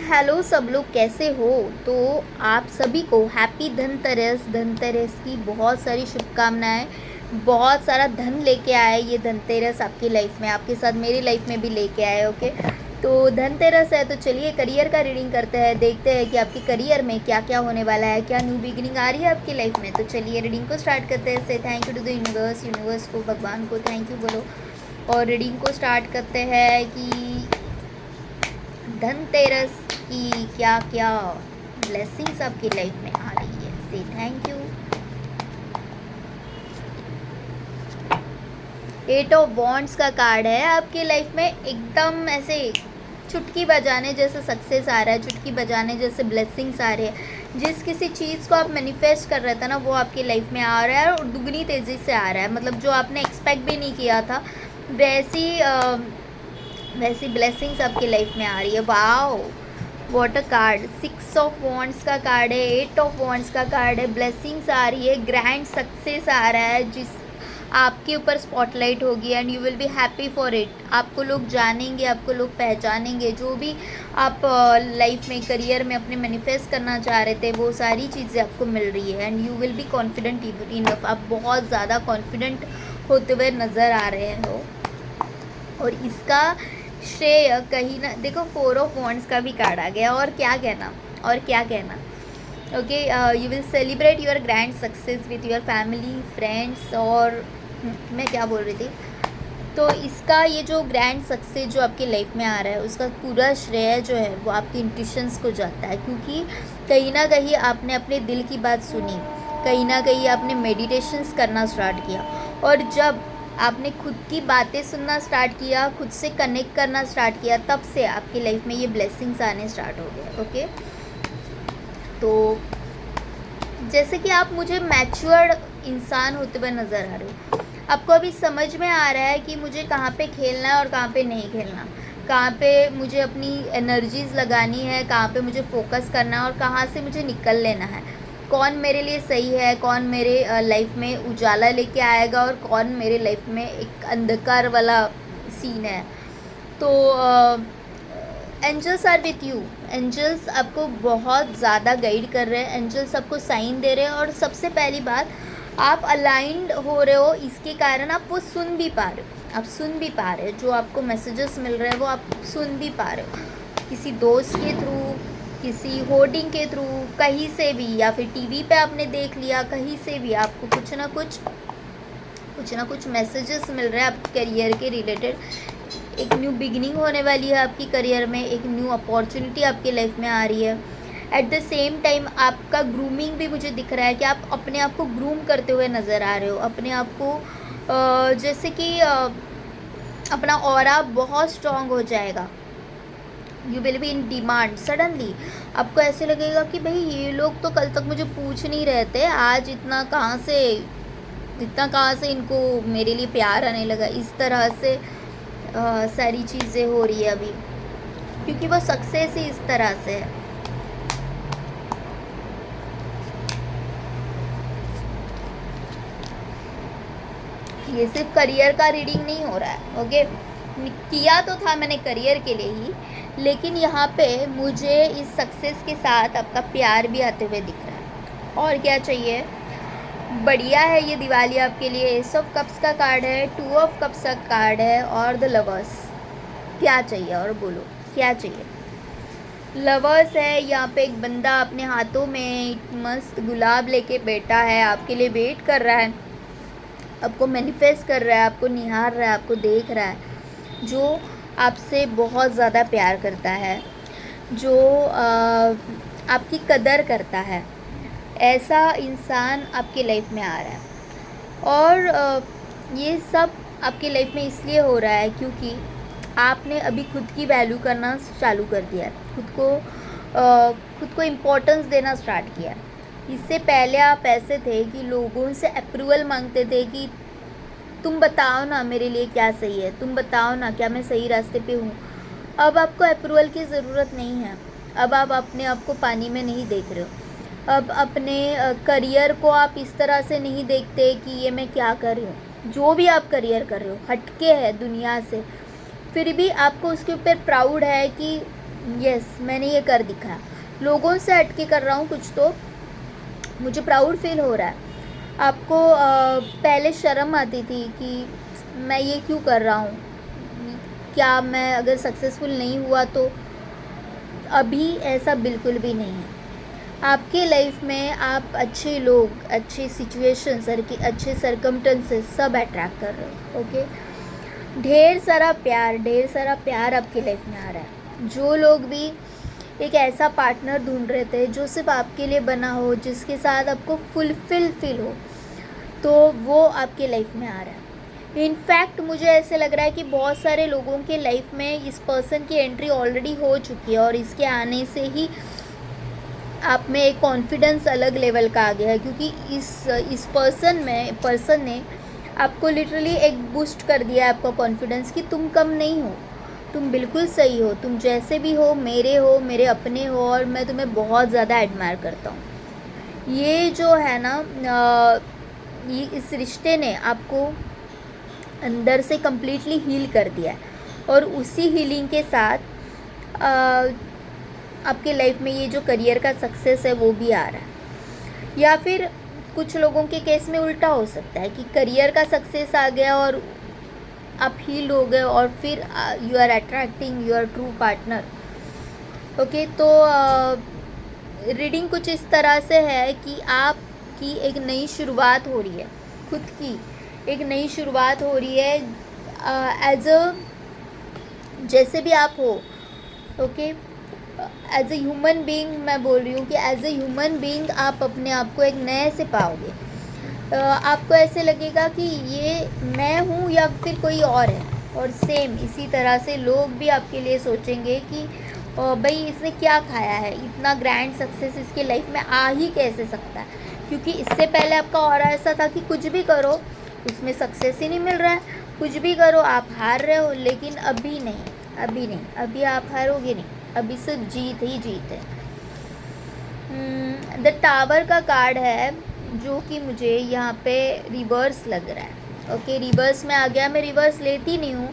Hello सब लोग कैसे हो। तो आप सभी को हैप्पी धनतेरस। धनतेरस की बहुत सारी शुभकामनाएं। बहुत सारा धन लेके आए ये धनतेरस आपकी लाइफ में, आपके साथ मेरी लाइफ में भी लेके आए। ओके, तो धनतेरस है तो चलिए करियर का रीडिंग करते हैं, देखते हैं कि आपके करियर में क्या क्या होने वाला है, क्या न्यू बिगिनिंग आ रही है आपकी लाइफ में। तो चलिए रीडिंग को स्टार्ट करते हैं। Say thank you to the universe, universe को, भगवान को थैंक यू बोलो और रीडिंग को स्टार्ट करते हैं कि धनतेरस की क्या क्या ब्लेसिंग्स आपकी लाइफ में आ रही है। से थैंक यू। 8 ऑफ वॉन्ड्स का कार्ड है आपकी लाइफ में। एकदम ऐसे चुटकी बजाने जैसे सक्सेस आ रहा है, चुटकी बजाने जैसे ब्लेसिंग्स आ रहे हैं। जिस किसी चीज़ को आप मैनिफेस्ट कर रहे थे ना, वो आपकी लाइफ में आ रहा है और दुगनी तेज़ी से आ रहा है। मतलब जो आपने एक्सपेक्ट भी नहीं किया था वैसी ब्लेसिंग्स आपकी लाइफ में आ रही है। Wow, what a card. 6 of wands का कार्ड है, 8 ऑफ वॉन्ड्स का कार्ड है। ब्लेसिंग्स आ रही है, ग्रैंड सक्सेस आ रहा है, जिस आपके ऊपर स्पॉटलाइट होगी and you will be happy for it. आपको लोग जानेंगे, आपको लोग पहचानेंगे। जो भी आप लाइफ में, करियर में अपने मैनिफेस्ट करना चाह रहे थे, वो सारी चीज़ें आपको मिल रही है and you will be confident enough. आप बहुत ज़्यादा कॉन्फिडेंट होते हुए नज़र आ रहे हो और इसका श्रेय कहीं ना, देखो 4 ऑफ वॉन्ड्स का भी कार्ड आ गया। और क्या कहना, और क्या कहना। Okay, you will celebrate your grand success with your family friends. और मैं क्या बोल रही थी, तो इसका ये जो ग्रैंड सक्सेस जो आपकी लाइफ में आ रहा है, उसका पूरा श्रेय जो है वो आपकी इंट्यूशंस को जाता है। क्योंकि कहीं ना कहीं आपने अपने दिल की बात सुनी, कहीं ना कहीं आपने मेडिटेशंस करना स्टार्ट किया और जब आपने खुद की बातें सुनना स्टार्ट किया, खुद से कनेक्ट करना स्टार्ट किया, तब से आपकी लाइफ में ये ब्लेसिंग्स आने स्टार्ट हो गए। ओके, तो जैसे कि आप मुझे मैच्योर्ड इंसान होते हुए नज़र आ रहे हो। आपको अभी समझ में आ रहा है कि मुझे कहाँ पे खेलना है और कहाँ पे नहीं खेलना, कहाँ पे मुझे अपनी एनर्जीज़ लगानी है, कहाँ पे मुझे फोकस करना है और कहाँ से मुझे निकल लेना है। कौन मेरे लिए सही है, कौन मेरे लाइफ में उजाला लेके आएगा और कौन मेरे लाइफ में एक अंधकार वाला सीन है। तो angels are with you. Angels आपको बहुत ज़्यादा गाइड कर रहे हैं, एंजल्स आपको साइन दे रहे हैं। और सबसे पहली बात, आप अलाइंड हो रहे हो, इसके कारण आप वो सुन भी पा रहे हो। आप सुन भी पा रहे हो, जो आपको मैसेजेस मिल रहे हैं वो आप सुन भी पा रहे हो, किसी दोस्त के थ्रू, किसी होर्डिंग के थ्रू, कहीं से भी, या फिर टीवी पे आपने देख लिया, कहीं से भी आपको कुछ ना कुछ मैसेजेस मिल रहे हैं आपके करियर के रिलेटेड। एक न्यू बिगिनिंग होने वाली है आपकी करियर में, एक न्यू अपॉर्चुनिटी आपकी लाइफ में आ रही है। एट द सेम टाइम आपका ग्रूमिंग भी मुझे दिख रहा है कि आप अपने आप को ग्रूम करते हुए नज़र आ रहे हो। अपने आप को जैसे कि अपना ऑरा बहुत स्ट्रॉन्ग हो जाएगा। You will be in demand. Suddenly आपको ऐसे लगेगा कि भाई ये लोग तो कल तक मुझे पूछ नहीं रहे थे, आज इतना कहाँ से इनको मेरे लिए प्यार आने लगा। इस तरह से सारी चीज़ें हो रही है अभी, क्योंकि वो सक्सेस ही इस तरह से है। ये सिर्फ करियर का रीडिंग नहीं हो रहा है। ओके, किया तो था मैंने करियर के लिए ही, लेकिन यहाँ पे मुझे इस सक्सेस के साथ आपका प्यार भी आते हुए दिख रहा है। और क्या चाहिए, बढ़िया है ये दिवाली आपके लिए। एस ऑफ कप्स का कार्ड है, 2 ऑफ कप्स का कार्ड है और द लवर्स। क्या चाहिए और बोलो क्या चाहिए। लवर्स है, यहाँ पे एक बंदा अपने हाथों में मस्त गुलाब लेके बैठा है, आपके लिए वेट कर रहा है, आपको मैनिफेस्ट कर रहा है, आपको निहार रहा है, आपको देख रहा है। जो आपसे बहुत ज़्यादा प्यार करता है, जो आपकी कदर करता है, ऐसा इंसान आपकी लाइफ में आ रहा है। और ये सब आपकी लाइफ में इसलिए हो रहा है क्योंकि आपने अभी खुद की वैल्यू करना चालू कर दिया है, खुद को इम्पोर्टेंस देना स्टार्ट किया है। इससे पहले आप ऐसे थे कि लोगों से अप्रूवल मांगते थे कि तुम बताओ ना मेरे लिए क्या सही है, तुम बताओ ना क्या मैं सही रास्ते पे हूँ। अब आपको अप्रूवल की ज़रूरत नहीं है। अब आप अपने आप को पानी में नहीं देख रहे हो। अब अपने करियर को आप इस तरह से नहीं देखते कि ये मैं क्या कर रही हूँ। जो भी आप करियर कर रहे हो हटके है दुनिया से, फिर भी आपको उसके ऊपर प्राउड है कि यस, मैंने ये कर दिखाया। लोगों से हट के कर रहा हूँ कुछ, तो मुझे प्राउड फील हो रहा है। आपको पहले शर्म आती थी कि मैं ये क्यों कर रहा हूँ, क्या मैं अगर सक्सेसफुल नहीं हुआ तो? अभी ऐसा बिल्कुल भी नहीं है। आपके लाइफ में आप अच्छे लोग, अच्छे सिचुएशंस, अच्छे सरकमस्टेंसेस सब अट्रैक्ट कर रहे हो। ओके, ढेर सारा प्यार आपकी लाइफ में आ रहा है। जो लोग भी एक ऐसा पार्टनर ढूंढ रहे थे जो सिर्फ आपके लिए बना हो, जिसके साथ आपको फुलफिल फील हो, तो वो आपके लाइफ में आ रहा है। इनफैक्ट मुझे ऐसे लग रहा है कि बहुत सारे लोगों के लाइफ में इस पर्सन की एंट्री ऑलरेडी हो चुकी है, और इसके आने से ही आप में एक कॉन्फिडेंस अलग लेवल का आ गया है, क्योंकि इस पर्सन ने आपको लिटरली एक बूस्ट कर दिया है, आपका कॉन्फिडेंस, कि तुम कम नहीं हो, तुम बिल्कुल सही हो, तुम जैसे भी हो, मेरे अपने हो, और मैं तुम्हें बहुत ज़्यादा एडमायर करता हूँ। ये जो है ना, ये इस रिश्ते ने आपको अंदर से कम्प्लीटली हील कर दिया है, और उसी हीलिंग के साथ आपके लाइफ में ये जो करियर का सक्सेस है वो भी आ रहा है। या फिर कुछ लोगों के केस में उल्टा हो सकता है कि करियर का सक्सेस आ गया और आप हील हो गए, और फिर you are attracting your true partner. Okay, तो रीडिंग कुछ इस तरह से है कि आपकी एक नई शुरुआत हो रही है, खुद की एक नई शुरुआत हो रही है, एज अ जैसे भी आप हो। Okay, as a human being मैं बोल रही हूँ कि एज ए ह्यूमन बीइंग आप अपने आप को एक नए से पाओगे। आपको ऐसे लगेगा कि ये मैं हूँ या फिर कोई और है, और सेम इसी तरह से लोग भी आपके लिए सोचेंगे कि भाई इसने क्या खाया है, इतना ग्रैंड सक्सेस इसके लाइफ में आ ही कैसे सकता है, क्योंकि इससे पहले आपका ऑरा ऐसा था कि कुछ भी करो उसमें सक्सेस ही नहीं मिल रहा है, कुछ भी करो आप हार रहे हो। लेकिन अभी नहीं, अभी आप हारोगे नहीं, अभी सिर्फ जीत ही जीत है। द टावर का कार्ड है, जो कि मुझे यहाँ पे रिवर्स लग रहा है। ओके, रिवर्स में आ गया, मैं रिवर्स लेती नहीं हूँ,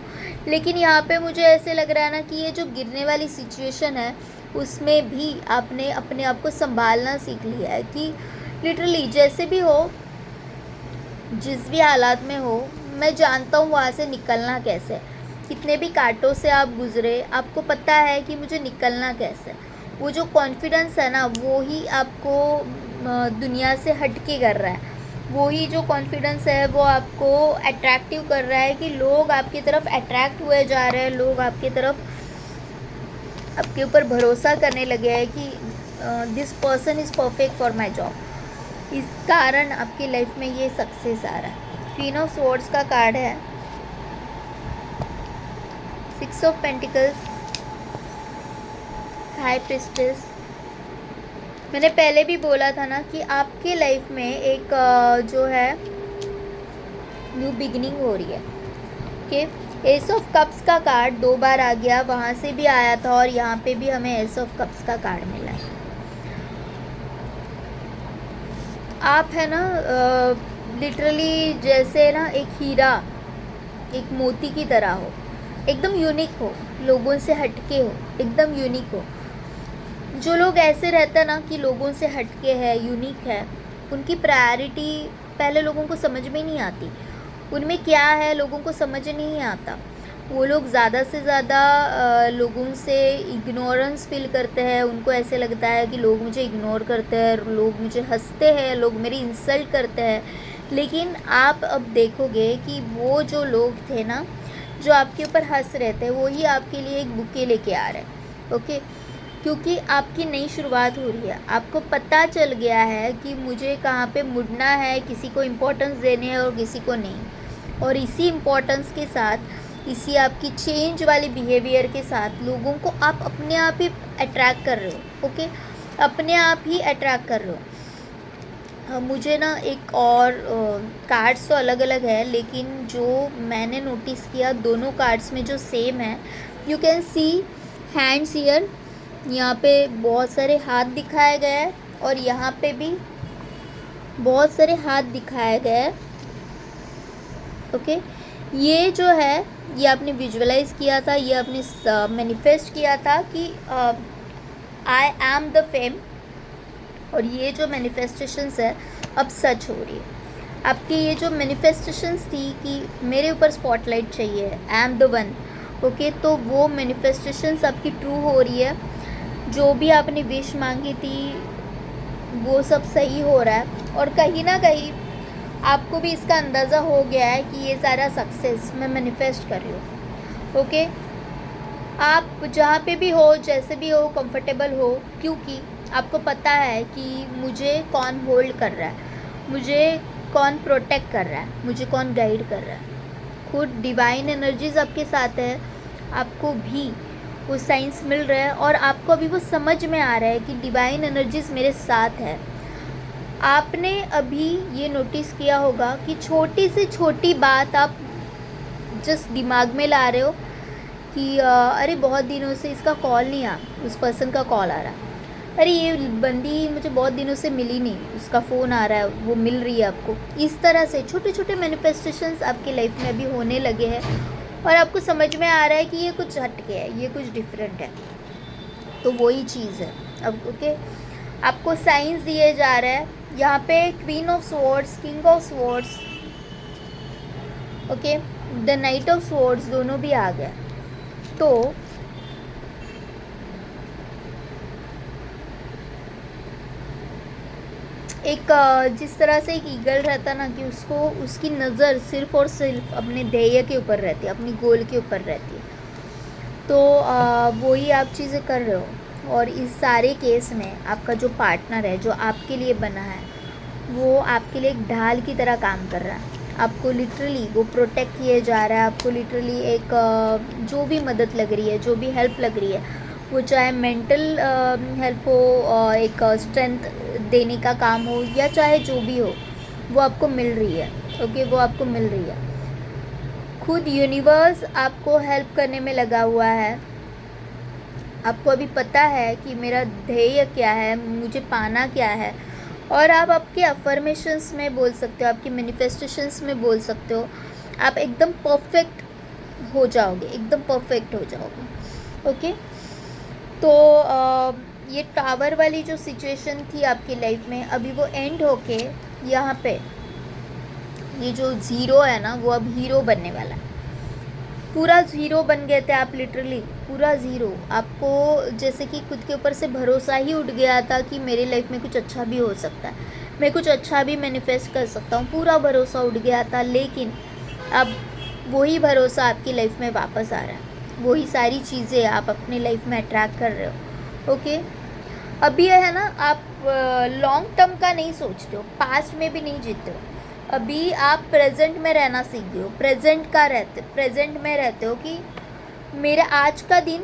लेकिन यहाँ पे मुझे ऐसे लग रहा है ना कि ये जो गिरने वाली सिचुएशन है उसमें भी आपने अपने आप को संभालना सीख लिया है, कि लिटरली जैसे भी हो, जिस भी हालात में हो, मैं जानता हूँ वहाँ से निकलना कैसे है। कितने भी कांटों से आप गुजरे, आपको पता है कि मुझे निकलना कैसे है। वो जो कॉन्फिडेंस है ना, वो ही आपको दुनिया से हटके कर रहा है। वो ही जो कॉन्फिडेंस है वो आपको अट्रैक्टिव कर रहा है, कि लोग आपकी तरफ अट्रैक्ट हुए जा रहे हैं, लोग आपकी तरफ आपके ऊपर भरोसा करने लगे हैं कि this person is perfect for my job. इस कारण आपकी लाइफ में ये सक्सेस आ रहा है। क्वीन ऑफ स्वॉर्ड्स का कार्ड है, 6 ऑफ पेंटिकल्स, हाई प्रिस्टेस। मैंने पहले भी बोला था ना कि आपके लाइफ में एक जो है न्यू बिगिनिंग हो रही है। ओके, एस ऑफ कप्स का कार्ड 2 बार आ गया, वहाँ से भी आया था और यहाँ पे भी हमें एस ऑफ कप्स का कार्ड मिला है। आप है ना लिटरली जैसे ना एक हीरा, एक मोती की तरह हो, एकदम यूनिक हो, लोगों से हटके हो, एकदम यूनिक हो। जो लोग ऐसे रहते हैं ना कि लोगों से हटके है, यूनिक है, उनकी प्रायोरिटी पहले लोगों को समझ में नहीं आती, उनमें क्या है लोगों को समझ नहीं आता। वो लोग ज़्यादा से ज़्यादा लोगों से इग्नोरेंस फील करते हैं, उनको ऐसे लगता है कि लोग मुझे इग्नोर करते हैं, लोग मुझे हंसते हैं, लोग मेरी इंसल्ट करते हैं। लेकिन आप अब देखोगे कि वो जो लोग थे ना, जो आपके ऊपर हंस रहे थे, वो ही आपके लिए एक बुके लेके आ रहे हैं। ओके, क्योंकि आपकी नई शुरुआत हो रही है, आपको पता चल गया है कि मुझे कहाँ पे मुड़ना है, किसी को इम्पोर्टेंस देनी है और किसी को नहीं। और इसी इम्पोर्टेंस के साथ, इसी आपकी चेंज वाली बिहेवियर के साथ लोगों को आप अपने आप ही अट्रैक्ट कर रहे हो। ओके, अपने आप ही अट्रैक्ट कर रहे हो। मुझे ना एक और कार्ड्स तो अलग अलग है, लेकिन जो मैंने नोटिस किया दोनों कार्ड्स में जो सेम है, you can see hands here, यहाँ पे बहुत सारे हाथ दिखाए गए हैं और यहाँ पे भी बहुत सारे हाथ दिखाए गए हैं। ओके, ये जो है ये आपने विजुअलाइज किया था, ये आपने मैनिफेस्ट किया था कि आई एम द फेम, और ये जो मैनिफेस्टेशंस है अब सच हो रही है। आपकी ये जो मैनिफेस्टेशंस थी कि मेरे ऊपर स्पॉटलाइट चाहिए, I am the one, okay, तो वो मैनिफेस्टेशंस आपकी ट्रू हो रही है। जो भी आपने विश मांगी थी वो सब सही हो रहा है, और कहीं ना कहीं आपको भी इसका अंदाज़ा हो गया है कि ये सारा सक्सेस मैं मैनिफेस्ट कर रही हूँ, ओके। आप जहाँ पे भी हो, जैसे भी हो, कंफर्टेबल हो, क्योंकि आपको पता है कि मुझे कौन होल्ड कर रहा है, मुझे कौन प्रोटेक्ट कर रहा है, मुझे कौन गाइड कर रहा है। खुद डिवाइन एनर्जीज आपके साथ है, आपको भी वो साइंस मिल रहा है, और आपको अभी वो समझ में आ रहा है कि डिवाइन एनर्जीज मेरे साथ है। आपने अभी ये नोटिस किया होगा कि छोटी से छोटी बात आप जस्ट दिमाग में ला रहे हो कि अरे बहुत दिनों से इसका कॉल नहीं आ, उस पर्सन का कॉल आ रहा, अरे ये बंदी मुझे बहुत दिनों से मिली नहीं, उसका फ़ोन आ रहा है, वो मिल रही है आपको। इस तरह से छोटे छोटे मैनिफेस्टेशंस आपकी लाइफ में अभी होने लगे हैं, और आपको समझ में आ रहा है कि ये कुछ हटके है, ये कुछ डिफरेंट है। तो वही चीज़ है अब, ओके। आपको साइंस दिए जा रहा है यहाँ पे, queen of swords, king of swords, okay, the night of swords, दोनों भी आ गया। तो एक जिस तरह से एक ईगल रहता ना कि उसको उसकी नज़र सिर्फ और सिर्फ अपने ध्येय के ऊपर रहती है, अपनी गोल के ऊपर रहती है, तो वही आप चीज़ें कर रहे हो। और इस सारे केस में आपका जो पार्टनर है, जो आपके लिए बना है, वो आपके लिए एक ढाल की तरह काम कर रहा है। आपको लिटरली वो प्रोटेक्ट किए जा रहा है, आपको लिटरली एक जो भी मदद लग रही है, जो भी हेल्प लग रही है, वो चाहे मेंटल हेल्प हो, एक स्ट्रेंथ देने का काम हो, या चाहे जो भी हो, वो आपको मिल रही है, ओके, वो आपको मिल रही है। खुद यूनिवर्स आपको हेल्प करने में लगा हुआ है। आपको अभी पता है कि मेरा ध्येय क्या है, मुझे पाना क्या है, और आप आपके अफर्मेशंस में बोल सकते हो, आपकी मैनिफेस्टेशंस में बोल सकते हो, आप एकदम परफेक्ट हो जाओगे, एकदम परफेक्ट हो जाओगे, ओके। तो ये टावर वाली जो सिचुएशन थी आपकी लाइफ में, अभी वो एंड होके यहाँ पे ये जो ज़ीरो है ना, वो अब हीरो बनने वाला है। पूरा ज़ीरो बन गए थे आप, लिटरली पूरा ज़ीरो। आपको जैसे कि खुद के ऊपर से भरोसा ही उठ गया था कि मेरी लाइफ में कुछ अच्छा भी हो सकता है, मैं कुछ अच्छा भी मैनिफेस्ट कर सकता हूँ, पूरा भरोसा उठ गया था। लेकिन अब वही भरोसा आपकी लाइफ में वापस आ रहा है, वही सारी चीज़ें आप अपनी लाइफ में अट्रैक्ट कर रहे हो, ओके। अभी ये है ना, आप लॉन्ग टर्म का नहीं सोचते हो, पास्ट में भी नहीं जीते हो, अभी आप प्रेजेंट में रहना सीख गए हो, प्रेजेंट में रहते हो कि मेरा आज का दिन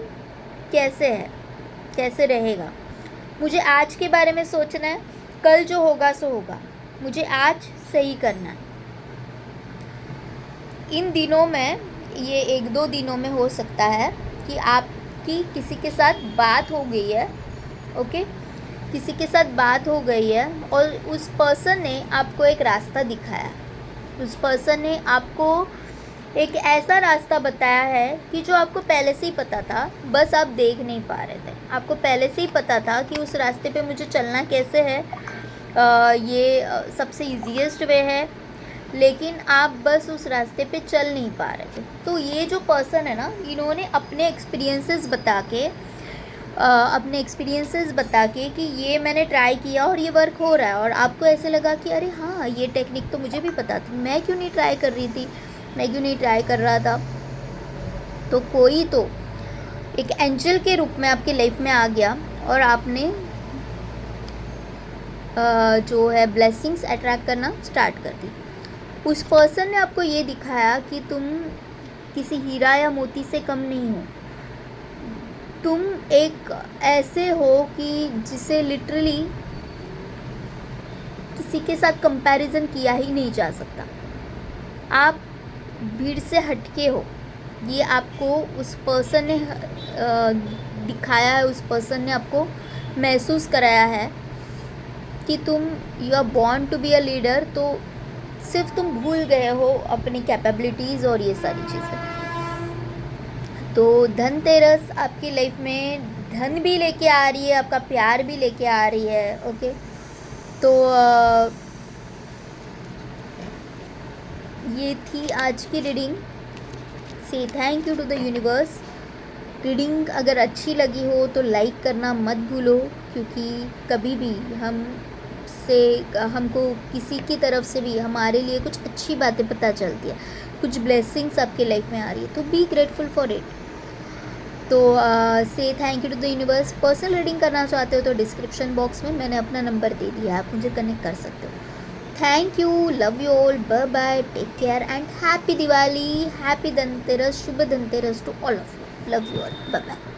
कैसे है, कैसे रहेगा, मुझे आज के बारे में सोचना है, कल जो होगा सो होगा, मुझे आज सही करना है। इन दिनों में, ये एक दो दिनों में हो सकता है कि आपकी किसी के साथ बात हो गई है, ओके, किसी के साथ बात हो गई है, और उस पर्सन ने आपको एक रास्ता दिखाया, उस पर्सन ने आपको एक ऐसा रास्ता बताया है कि जो आपको पहले से ही पता था, बस आप देख नहीं पा रहे थे। आपको पहले से ही पता था कि उस रास्ते पे मुझे चलना कैसे है, ये सबसे ईजीएस्ट वे है, लेकिन आप बस उस रास्ते पे चल नहीं पा रहे थे। तो ये जो पर्सन है ना, इन्होंने अपने एक्सपीरियंसेस बता के कि ये मैंने ट्राई किया और ये वर्क हो रहा है, और आपको ऐसे लगा कि अरे हाँ, ये टेक्निक तो मुझे भी पता थी, मैं क्यों नहीं ट्राई कर रही थी, मैं क्यों नहीं ट्राई कर रहा था। तो कोई तो एक एंजल के रूप में आपकी लाइफ में आ गया, और आपने जो है ब्लेसिंग्स अट्रैक्ट करना स्टार्ट कर दी। उस पर्सन ने आपको ये दिखाया कि तुम किसी हीरा या मोती से कम नहीं हो, तुम एक ऐसे हो कि जिसे लिटरली किसी के साथ कंपैरिजन किया ही नहीं जा सकता। आप भीड़ से हटके हो, ये आपको उस पर्सन ने दिखाया है, उस पर्सन ने आपको महसूस कराया है कि तुम you are born to be a leader. तो सिर्फ तुम भूल गए हो अपनी कैपेबिलिटीज़ और ये सारी चीज़ें। तो धनतेरस आपकी लाइफ में धन भी लेके आ रही है, आपका प्यार भी लेके आ रही है। ओके, तो ये थी आज की reading. Say thank you to the universe. Reading अगर अच्छी लगी हो तो लाइक करना मत भूलो, क्योंकि कभी भी हमको किसी की तरफ से भी हमारे लिए कुछ अच्छी बातें पता चलती है, कुछ ब्लेसिंग्स आपके लाइफ में आ रही है, तो बी ग्रेटफुल फॉर इट। तो say thank you to the universe. Personal reading करना चाहते हो तो डिस्क्रिप्शन बॉक्स में मैंने अपना नंबर दे दिया है, आप मुझे कनेक्ट कर सकते हो। Thank you, love you all, bye bye, take care and happy Diwali, happy Dhanteras, शुभ Dhanteras to all of you, love you all, bye bye.